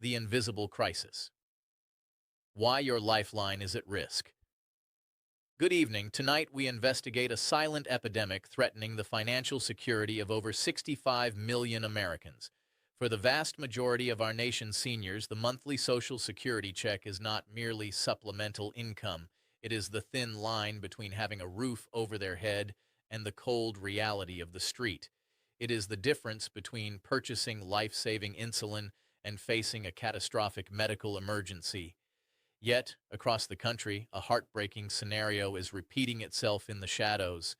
The Invisible Crisis. Why Your Lifeline is at Risk. Good evening. Tonight we investigate a silent epidemic threatening the financial security of over 65 million Americans. For the vast majority of our nation's seniors, the monthly Social Security check is not merely supplemental income. It is the thin line between having a roof over their head and the cold reality of the street. It is the difference between purchasing life-saving insulin and facing a catastrophic medical emergency. Yet, across the country, a heartbreaking scenario is repeating itself in the shadows.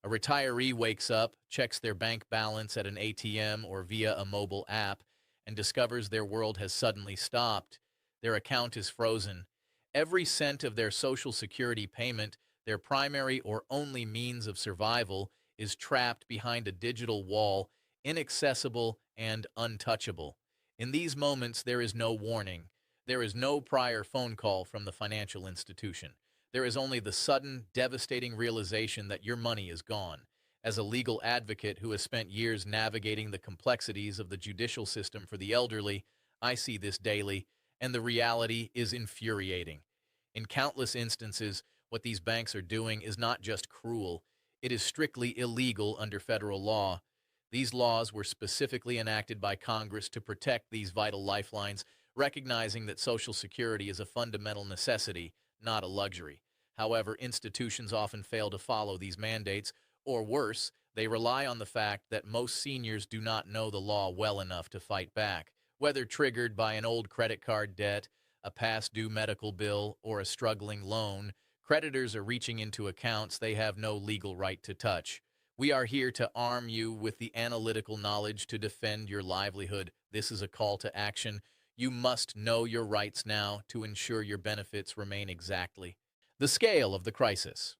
A retiree wakes up, checks their bank balance at an ATM or via a mobile app, and discovers their world has suddenly stopped. Their account is frozen. Every cent of their Social Security payment, their primary or only means of survival, is trapped behind a digital wall, inaccessible and untouchable. In these moments, there is no warning. There is no prior phone call from the financial institution. There is only the sudden, devastating realization that your money is gone. As a legal advocate who has spent years navigating the complexities of the judicial system for the elderly, I see this daily, and the reality is infuriating. In countless instances, what these banks are doing is not just cruel, it is strictly illegal under federal law. These laws were specifically enacted by Congress to protect these vital lifelines, recognizing that Social Security is a fundamental necessity, not a luxury. However, institutions often fail to follow these mandates, or worse, they rely on the fact that most seniors do not know the law well enough to fight back. Whether triggered by an old credit card debt, a past due medical bill, or a struggling loan, creditors are reaching into accounts they have no legal right to touch. We are here to arm you with the analytical knowledge to defend your livelihood. This is a call to action. You must know your rights now to ensure your benefits remain exactly. The scale of the crisis.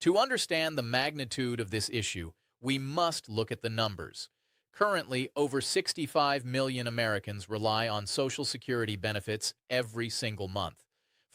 To understand the magnitude of this issue, we must look at the numbers. Currently, over 65 million Americans rely on Social Security benefits every single month.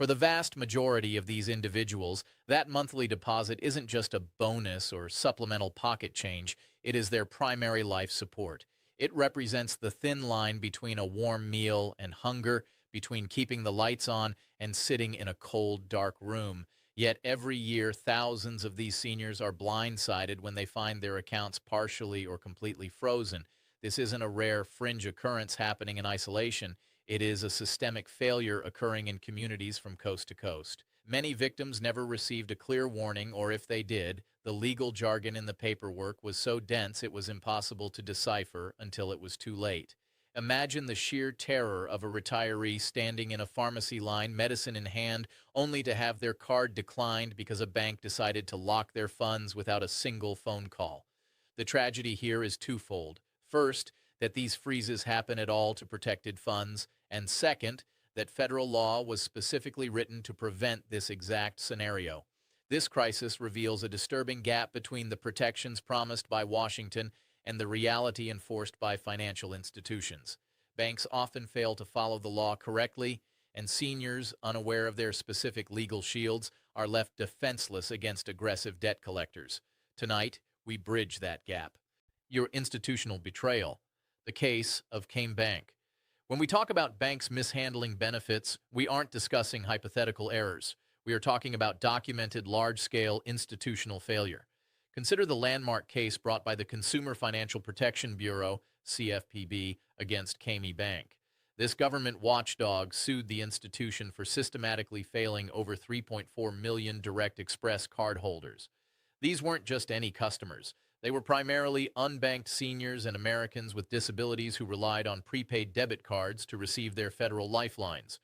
For the vast majority of these individuals, that monthly deposit isn't just a bonus or supplemental pocket change, it is their primary life support. It represents the thin line between a warm meal and hunger, between keeping the lights on and sitting in a cold, dark room. Yet every year, thousands of these seniors are blindsided when they find their accounts partially or completely frozen. This isn't a rare fringe occurrence happening in isolation. It is a systemic failure occurring in communities from coast to coast. Many victims never received a clear warning, or if they did, the legal jargon in the paperwork was so dense it was impossible to decipher until it was too late. Imagine the sheer terror of a retiree standing in a pharmacy line, medicine in hand, only to have their card declined because a bank decided to lock their funds without a single phone call. The tragedy here is twofold. First, that these freezes happen at all to protected funds, and second, that federal law was specifically written to prevent this exact scenario. This crisis reveals a disturbing gap between the protections promised by Washington and the reality enforced by financial institutions. Banks often fail to follow the law correctly, and seniors, unaware of their specific legal shields, are left defenseless against aggressive debt collectors. Tonight, we bridge that gap. Your institutional betrayal. The case of Came Bank. When we talk about banks mishandling benefits, we aren't discussing hypothetical errors. We are talking about documented large-scale institutional failure. Consider the landmark case brought by the Consumer Financial Protection Bureau, CFPB, against Came Bank. This government watchdog sued the institution for systematically failing over 3.4 million Direct Express cardholders. These weren't just any customers. They were primarily unbanked seniors and Americans with disabilities who relied on prepaid debit cards to receive their federal lifelines.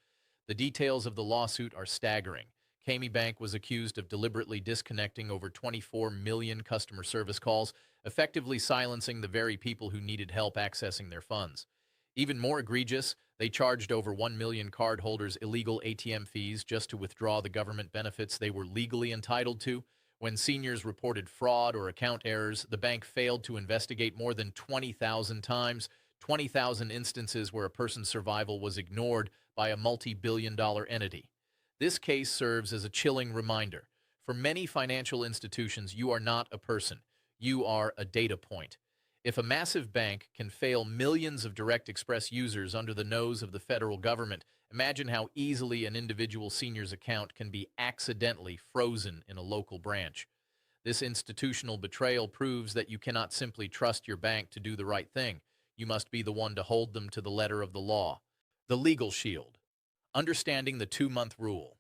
The details of the lawsuit are staggering. Came Bank was accused of deliberately disconnecting over 24 million customer service calls, effectively silencing the very people who needed help accessing their funds. Even more egregious, they charged over 1 million cardholders illegal ATM fees just to withdraw the government benefits they were legally entitled to. When seniors reported fraud or account errors, the bank failed to investigate more than 20,000 times, 20,000 instances where a person's survival was ignored by a multi-billion-dollar entity. This case serves as a chilling reminder. For many financial institutions, you are not a person. You are a data point. If a massive bank can fail millions of Direct Express users under the nose of the federal government, imagine how easily an individual senior's account can be accidentally frozen in a local branch. This institutional betrayal proves that you cannot simply trust your bank to do the right thing. You must be the one to hold them to the letter of the law. The legal shield. Understanding the 2-month rule.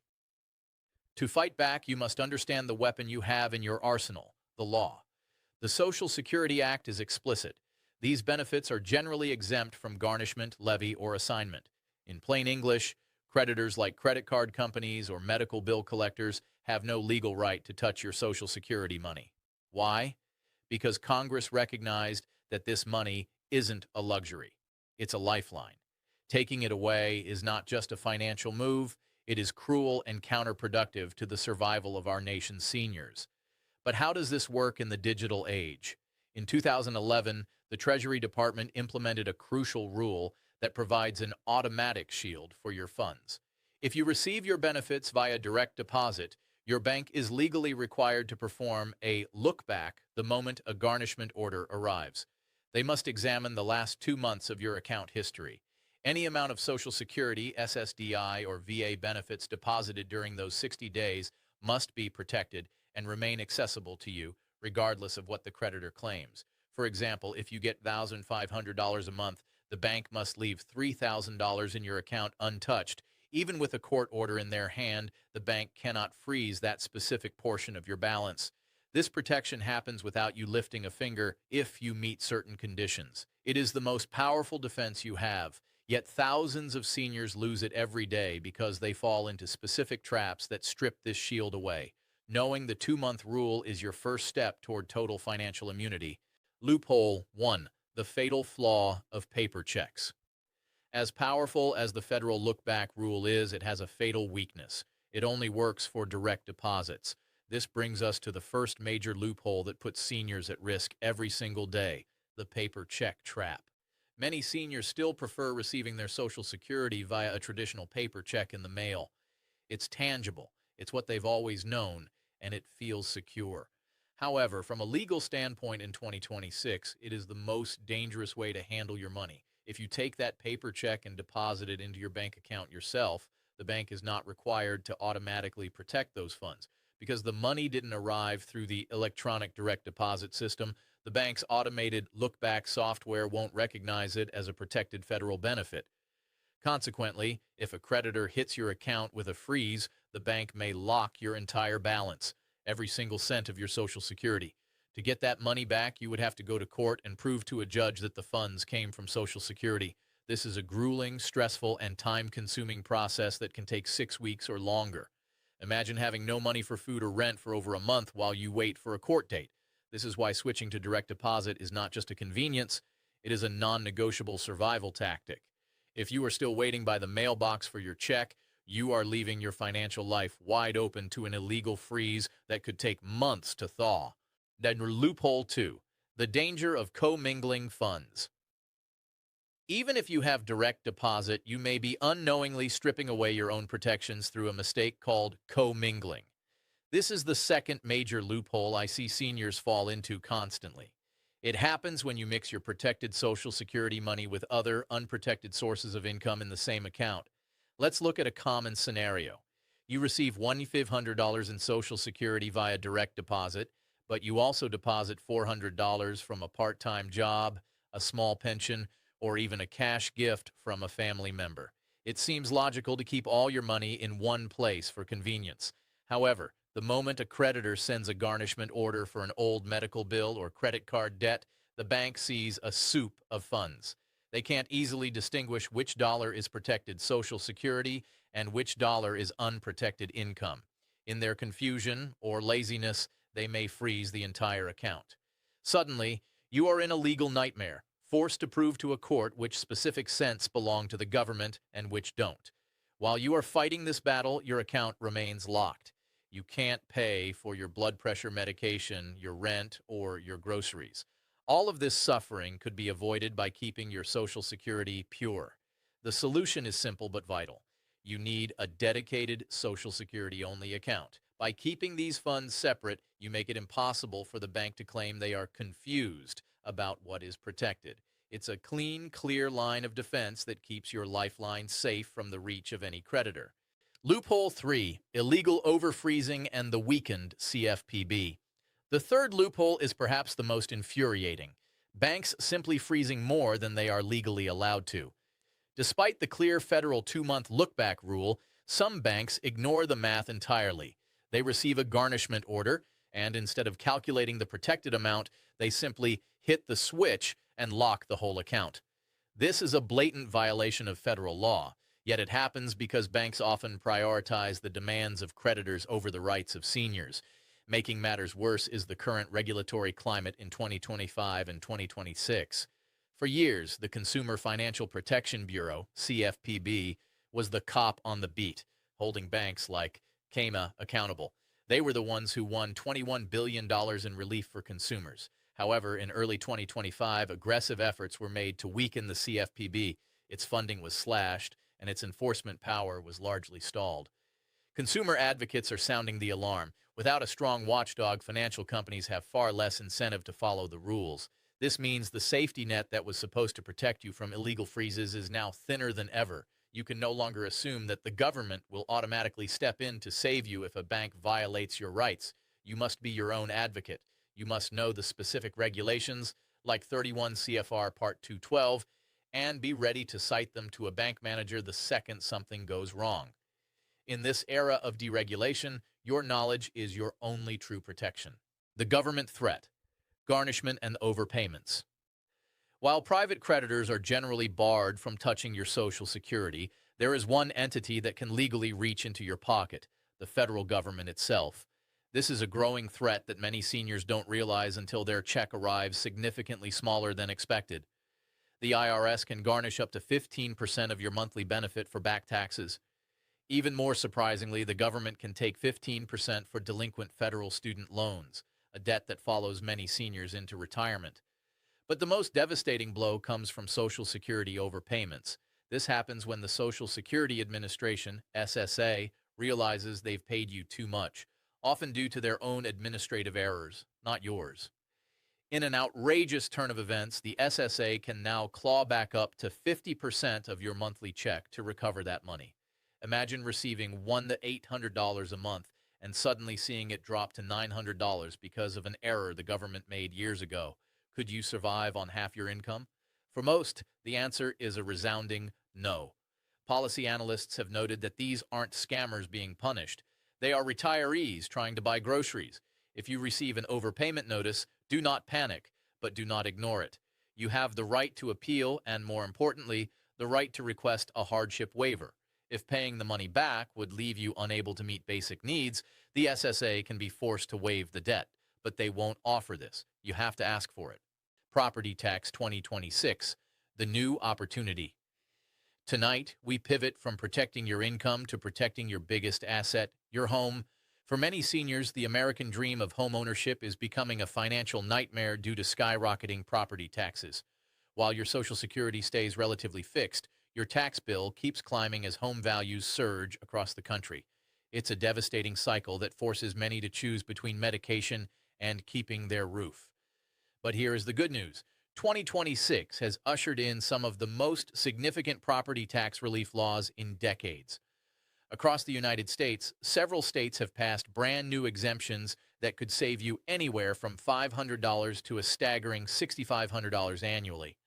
To fight back, you must understand the weapon you have in your arsenal, the law. The Social Security Act is explicit. These benefits are generally exempt from garnishment, levy, or assignment. In plain English, creditors like credit card companies or medical bill collectors have no legal right to touch your Social Security money. Why? Because Congress recognized that this money isn't a luxury. It's a lifeline. Taking it away is not just a financial move, it is cruel and counterproductive to the survival of our nation's seniors. But how does this work in the digital age? In 2011, the Treasury Department implemented a crucial rule that provides an automatic shield for your funds. If you receive your benefits via direct deposit, your bank is legally required to perform a look-back the moment a garnishment order arrives. They must examine the last 2 months of your account history. Any amount of Social Security, SSDI, or VA benefits deposited during those 60 days must be protected and remain accessible to you, regardless of what the creditor claims. For example, if you get $1,500 a month, the bank must leave $3,000 in your account untouched. Even with a court order in their hand, the bank cannot freeze that specific portion of your balance. This protection happens without you lifting a finger if you meet certain conditions. It is the most powerful defense you have. Yet thousands of seniors lose it every day because they fall into specific traps that strip this shield away. Knowing the 2-month rule is your first step toward total financial immunity. Loophole 1. The fatal flaw of paper checks. As powerful as the federal look-back rule is, it has a fatal weakness. It only works for direct deposits. This brings us to the first major loophole that puts seniors at risk every single day, the paper check trap. Many seniors still prefer receiving their Social Security via a traditional paper check in the mail. It's tangible, it's what they've always known, and it feels secure. However, from a legal standpoint in 2026, it is the most dangerous way to handle your money. If you take that paper check and deposit it into your bank account yourself, the bank is not required to automatically protect those funds. Because the money didn't arrive through the electronic direct deposit system, the bank's automated look-back software won't recognize it as a protected federal benefit. Consequently, if a creditor hits your account with a freeze, the bank may lock your entire balance, every single cent of your Social Security. To get that money back, you would have to go to court and prove to a judge that the funds came from Social Security. This is a grueling, stressful, and time-consuming process that can take 6 weeks or longer. Imagine having no money for food or rent for over a month while you wait for a court date. This is why switching to direct deposit is not just a convenience, it is a non-negotiable survival tactic. If you are still waiting by the mailbox for your check, you are leaving your financial life wide open to an illegal freeze that could take months to thaw. Then loophole 2, the danger of commingling funds. Even if you have direct deposit, you may be unknowingly stripping away your own protections through a mistake called commingling. This is the second major loophole I see seniors fall into constantly. It happens when you mix your protected Social Security money with other unprotected sources of income in the same account. Let's look at a common scenario. You receive $1,500 in Social Security via direct deposit, but you also deposit $400 from a part-time job, a small pension, or even a cash gift from a family member. It seems logical to keep all your money in one place for convenience. However, the moment a creditor sends a garnishment order for an old medical bill or credit card debt, the bank sees a soup of funds. They can't easily distinguish which dollar is protected Social Security and which dollar is unprotected income. In their confusion or laziness, they may freeze the entire account. Suddenly, you are in a legal nightmare, forced to prove to a court which specific cents belong to the government and which don't. While you are fighting this battle, your account remains locked. You can't pay for your blood pressure medication, your rent, or your groceries. All of this suffering could be avoided by keeping your Social Security pure. The solution is simple but vital. You need a dedicated Social Security-only account. By keeping these funds separate, you make it impossible for the bank to claim they are confused about what is protected. It's a clean, clear line of defense that keeps your lifeline safe from the reach of any creditor. Loophole 3, illegal overfreezing and the weakened CFPB. The third loophole is perhaps the most infuriating. Banks simply freezing more than they are legally allowed to. Despite the clear federal 2-month look-back rule, some banks ignore the math entirely. They receive a garnishment order, and instead of calculating the protected amount, they simply hit the switch and lock the whole account. This is a blatant violation of federal law, yet it happens because banks often prioritize the demands of creditors over the rights of seniors. Making matters worse is the current regulatory climate in 2025 and 2026. For years, the Consumer Financial Protection Bureau, CFPB, was the cop on the beat, holding banks like Kayma accountable. They were the ones who won $21 billion in relief for consumers. However, in early 2025, aggressive efforts were made to weaken the CFPB. Its funding was slashed, and its enforcement power was largely stalled. Consumer advocates are sounding the alarm. Without a strong watchdog, financial companies have far less incentive to follow the rules. This means the safety net that was supposed to protect you from illegal freezes is now thinner than ever. You can no longer assume that the government will automatically step in to save you if a bank violates your rights. You must be your own advocate. You must know the specific regulations, like 31 CFR Part 212, and be ready to cite them to a bank manager the second something goes wrong. In this era of deregulation, your knowledge is your only true protection. The government threat, garnishment and overpayments. While private creditors are generally barred from touching your Social Security, there is one entity that can legally reach into your pocket, the federal government itself. This is a growing threat that many seniors don't realize until their check arrives significantly smaller than expected. The IRS can garnish up to 15% of your monthly benefit for back taxes. Even more surprisingly, the government can take 15% for delinquent federal student loans, a debt that follows many seniors into retirement. But the most devastating blow comes from Social Security overpayments. This happens when the Social Security Administration, SSA, realizes they've paid you too much, often due to their own administrative errors, not yours. In an outrageous turn of events, the SSA can now claw back up to 50% of your monthly check to recover that money. Imagine receiving $100 to $800 a month and suddenly seeing it drop to $900 because of an error the government made years ago. Could you survive on half your income? For most, the answer is a resounding no. Policy analysts have noted that these aren't scammers being punished. They are retirees trying to buy groceries. If you receive an overpayment notice, do not panic, but do not ignore it. You have the right to appeal and, more importantly, the right to request a hardship waiver. If paying the money back would leave you unable to meet basic needs, the SSA can be forced to waive the debt, but they won't offer this. You have to ask for it. Property Tax 2026, the new opportunity. Tonight, we pivot from protecting your income to protecting your biggest asset, your home. For many seniors, the American dream of home ownership is becoming a financial nightmare due to skyrocketing property taxes. While your Social Security stays relatively fixed, your tax bill keeps climbing as home values surge across the country. It's a devastating cycle that forces many to choose between medication and keeping their roof. But here is the good news. 2026 has ushered in some of the most significant property tax relief laws in decades. Across the United States, several states have passed brand new exemptions that could save you anywhere from $500 to a staggering $6,500 annually.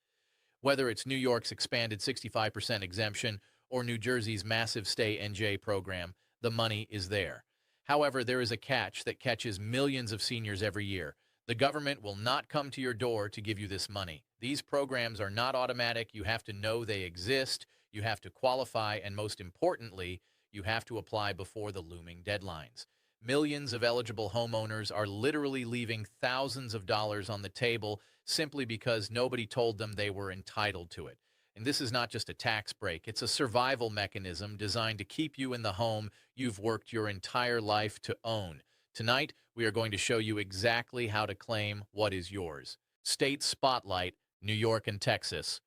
Whether it's New York's expanded 65% exemption or New Jersey's massive Stay NJ program, the money is there. However, there is a catch that catches millions of seniors every year. The government will not come to your door to give you this money. These programs are not automatic. You have to know they exist, you have to qualify, and most importantly, you have to apply before the looming deadlines. Millions of eligible homeowners are literally leaving thousands of dollars on the table simply because nobody told them they were entitled to it. And this is not just a tax break, it's a survival mechanism designed to keep you in the home you've worked your entire life to own. Tonight, we are going to show you exactly how to claim what is yours. State Spotlight, New York and Texas.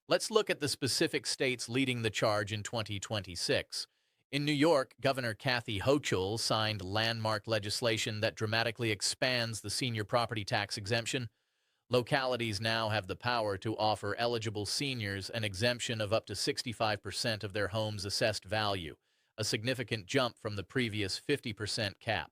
Let's look at the specific states leading the charge in 2026. In New York, Governor Kathy Hochul signed landmark legislation that dramatically expands the senior property tax exemption. Localities now have the power to offer eligible seniors an exemption of up to 65% of their home's assessed value, a significant jump from the previous 50% cap.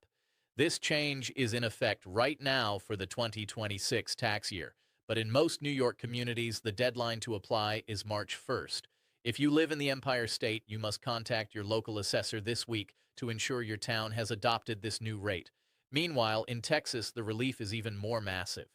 This change is in effect right now for the 2026 tax year, but in most New York communities, the deadline to apply is March 1st. If you live in the Empire State, you must contact your local assessor this week to ensure your town has adopted this new rate. Meanwhile, in Texas, the relief is even more massive.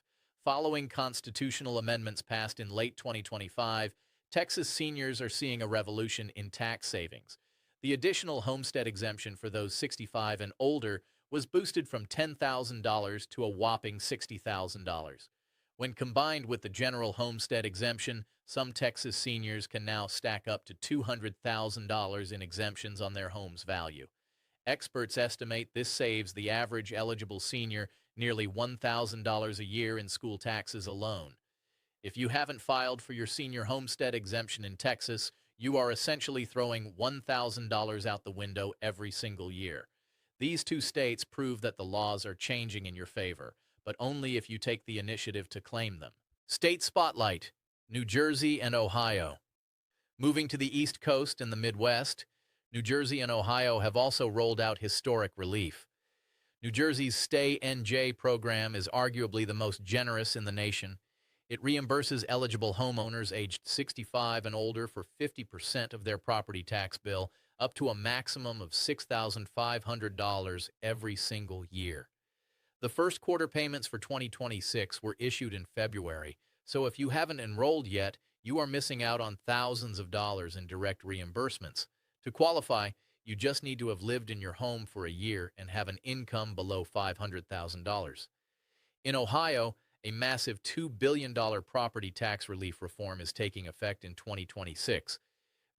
Following constitutional amendments passed in late 2025, Texas seniors are seeing a revolution in tax savings. The additional homestead exemption for those 65 and older was boosted from $10,000 to a whopping $60,000. When combined with the general homestead exemption, some Texas seniors can now stack up to $200,000 in exemptions on their home's value. Experts estimate this saves the average eligible senior nearly $1,000 a year in school taxes alone. If you haven't filed for your senior homestead exemption in Texas, you are essentially throwing $1,000 out the window every single year. These two states prove that the laws are changing in your favor, but only if you take the initiative to claim them. State Spotlight: New Jersey and Ohio. Moving to the East Coast and the Midwest, New Jersey and Ohio have also rolled out historic relief. New Jersey's Stay NJ program is arguably the most generous in the nation. It reimburses eligible homeowners aged 65 and older for 50% of their property tax bill, up to a maximum of $6,500 every single year. The first quarter payments for 2026 were issued in February, so if you haven't enrolled yet, you are missing out on thousands of dollars in direct reimbursements. To qualify, you just need to have lived in your home for a year and have an income below $500,000. In Ohio, a massive $2 billion property tax relief reform is taking effect in 2026.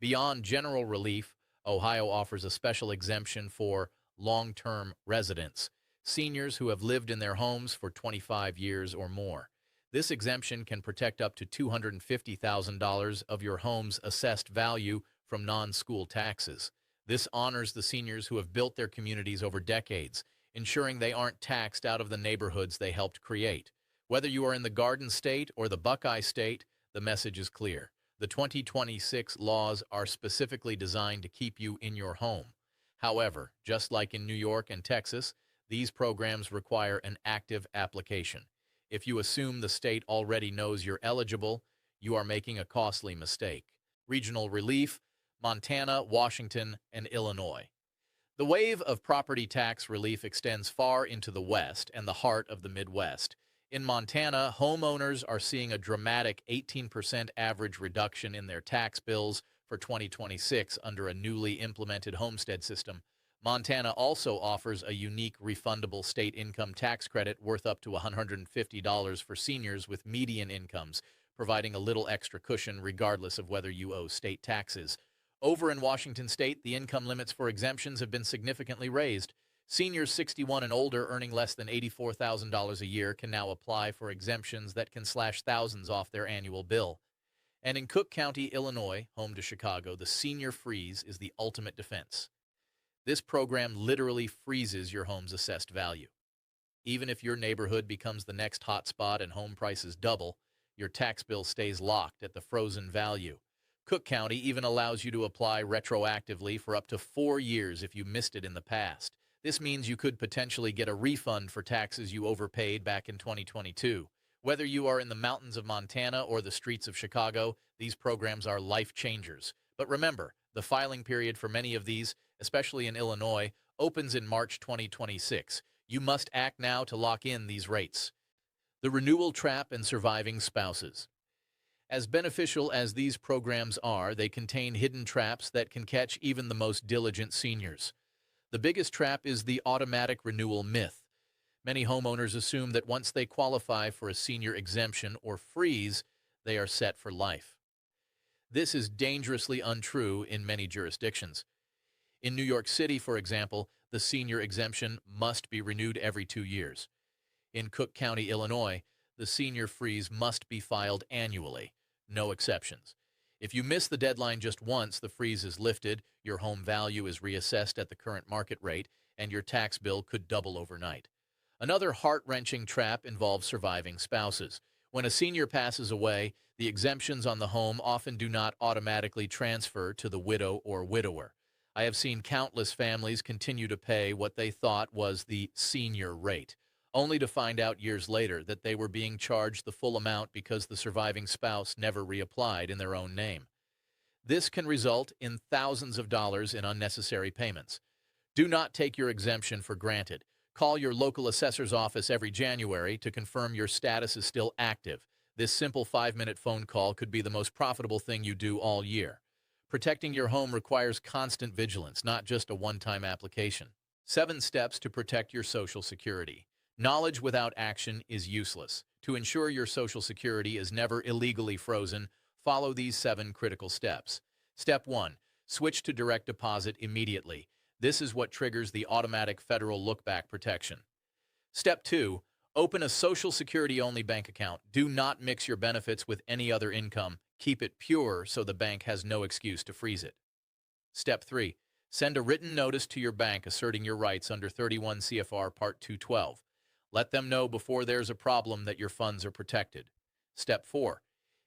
Beyond general relief, Ohio offers a special exemption for long-term residents, seniors who have lived in their homes for 25 years or more. This exemption can protect up to $250,000 of your home's assessed value from non-school taxes. This honors the seniors who have built their communities over decades, ensuring they aren't taxed out of the neighborhoods they helped create. Whether you are in the Garden State or the Buckeye State, the message is clear. The 2026 laws are specifically designed to keep you in your home. However, just like in New York and Texas, these programs require an active application. If you assume the state already knows you're eligible, you are making a costly mistake. Regional relief: Montana, Washington, and Illinois. The wave of property tax relief extends far into the West and the heart of the Midwest. In Montana, homeowners are seeing a dramatic 18% average reduction in their tax bills for 2026 under a newly implemented homestead system. Montana also offers a unique refundable state income tax credit worth up to $150 for seniors with median incomes, providing a little extra cushion regardless of whether you owe state taxes. Over in Washington state, the income limits for exemptions have been significantly raised. Seniors 61 and older earning less than $84,000 a year can now apply for exemptions that can slash thousands off their annual bill. And in Cook County, Illinois, home to Chicago, the Senior Freeze is the ultimate defense. This program literally freezes your home's assessed value. Even if your neighborhood becomes the next hotspot and home prices double, your tax bill stays locked at the frozen value. Cook County even allows you to apply retroactively for up to 4 years if you missed it in the past. This means you could potentially get a refund for taxes you overpaid back in 2022. Whether you are in the mountains of Montana or the streets of Chicago, these programs are life changers. But remember, the filing period for many of these, especially in Illinois, opens in March 2026. You must act now to lock in these rates. The renewal trap and surviving spouses. As beneficial as these programs are, they contain hidden traps that can catch even the most diligent seniors. The biggest trap is the automatic renewal myth. Many homeowners assume that once they qualify for a senior exemption or freeze, they are set for life. This is dangerously untrue in many jurisdictions. In New York City, for example, the senior exemption must be renewed every 2 years. In Cook County, Illinois, the senior freeze must be filed annually, no exceptions. If you miss the deadline just once, the freeze is lifted, your home value is reassessed at the current market rate, and your tax bill could double overnight. Another heart-wrenching trap involves surviving spouses. When a senior passes away, the exemptions on the home often do not automatically transfer to the widow or widower. I have seen countless families continue to pay what they thought was the senior rate, only to find out years later that they were being charged the full amount because the surviving spouse never reapplied in their own name. This can result in thousands of dollars in unnecessary payments. Do not take your exemption for granted. Call your local assessor's office every January to confirm your status is still active. This simple 5-minute phone call could be the most profitable thing you do all year. Protecting your home requires constant vigilance, not just a one-time application. 7 steps to protect your Social Security. Knowledge without action is useless. To ensure your Social Security is never illegally frozen, follow these 7 critical steps. Step 1. Switch to direct deposit immediately. This is what triggers the automatic federal look-back protection. Step 2. Open a Social Security-only bank account. Do not mix your benefits with any other income. Keep it pure so the bank has no excuse to freeze it. Step 3. Send a written notice to your bank asserting your rights under 31 CFR Part 212. Let them know before there's a problem that your funds are protected. Step 4.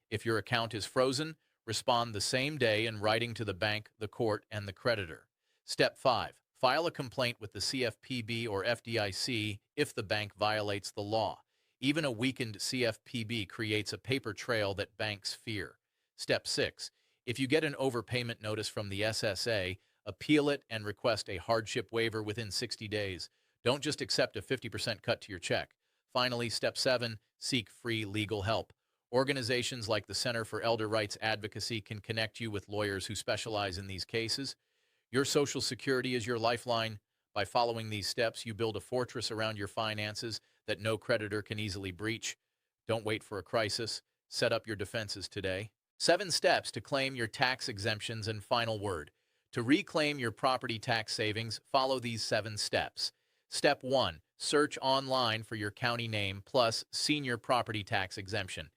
If your account is frozen, respond the same day in writing to the bank, the court, and the creditor. Step 5. File a complaint with the CFPB or FDIC if the bank violates the law. Even a weakened CFPB creates a paper trail that banks fear. Step 6. If you get an overpayment notice from the SSA, appeal it and request a hardship waiver within 60 days. Don't just accept a 50% cut to your check. Finally, Step 7. Seek free legal help. Organizations like the Center for Elder Rights Advocacy can connect you with lawyers who specialize in these cases. Your Social Security is your lifeline. By following these steps, you build a fortress around your finances that no creditor can easily breach. Don't wait for a crisis. Set up your defenses today. 7 steps to claim your tax exemptions and final word. To reclaim your property tax savings, follow these 7 steps. Step 1. Search online for your county name plus senior property tax exemption.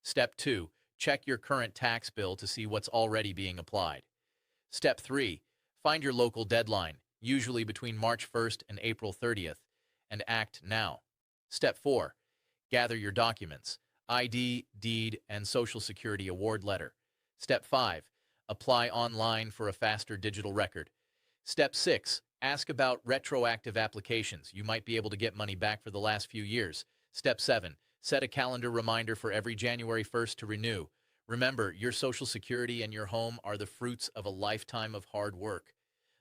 Step 2. Check your current tax bill to see what's already being applied. Step 3. Find your local deadline, usually between March 1st and April 30th, and act now. Step 4. Gather your documents, ID, deed, and Social Security award letter. Step 5. Apply online for a faster digital record. Step 6. Ask about retroactive applications. You might be able to get money back for the last few years. Step 7. Set a calendar reminder for every January 1st to renew. Remember, your Social Security and your home are the fruits of a lifetime of hard work.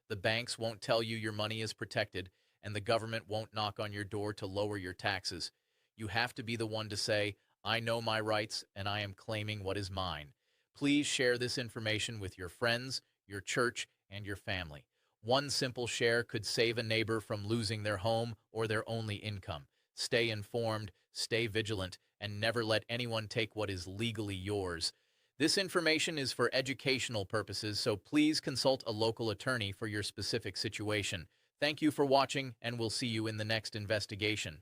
The banks won't tell you your money is protected, and the government won't knock on your door to lower your taxes. You have to be the one to say, I know my rights, and I am claiming what is mine. Please share this information with your friends, your church, and your family. One simple share could save a neighbor from losing their home or their only income. Stay informed, stay vigilant, and never let anyone take what is legally yours. This information is for educational purposes, so please consult a local attorney for your specific situation. Thank you for watching, and we'll see you in the next investigation.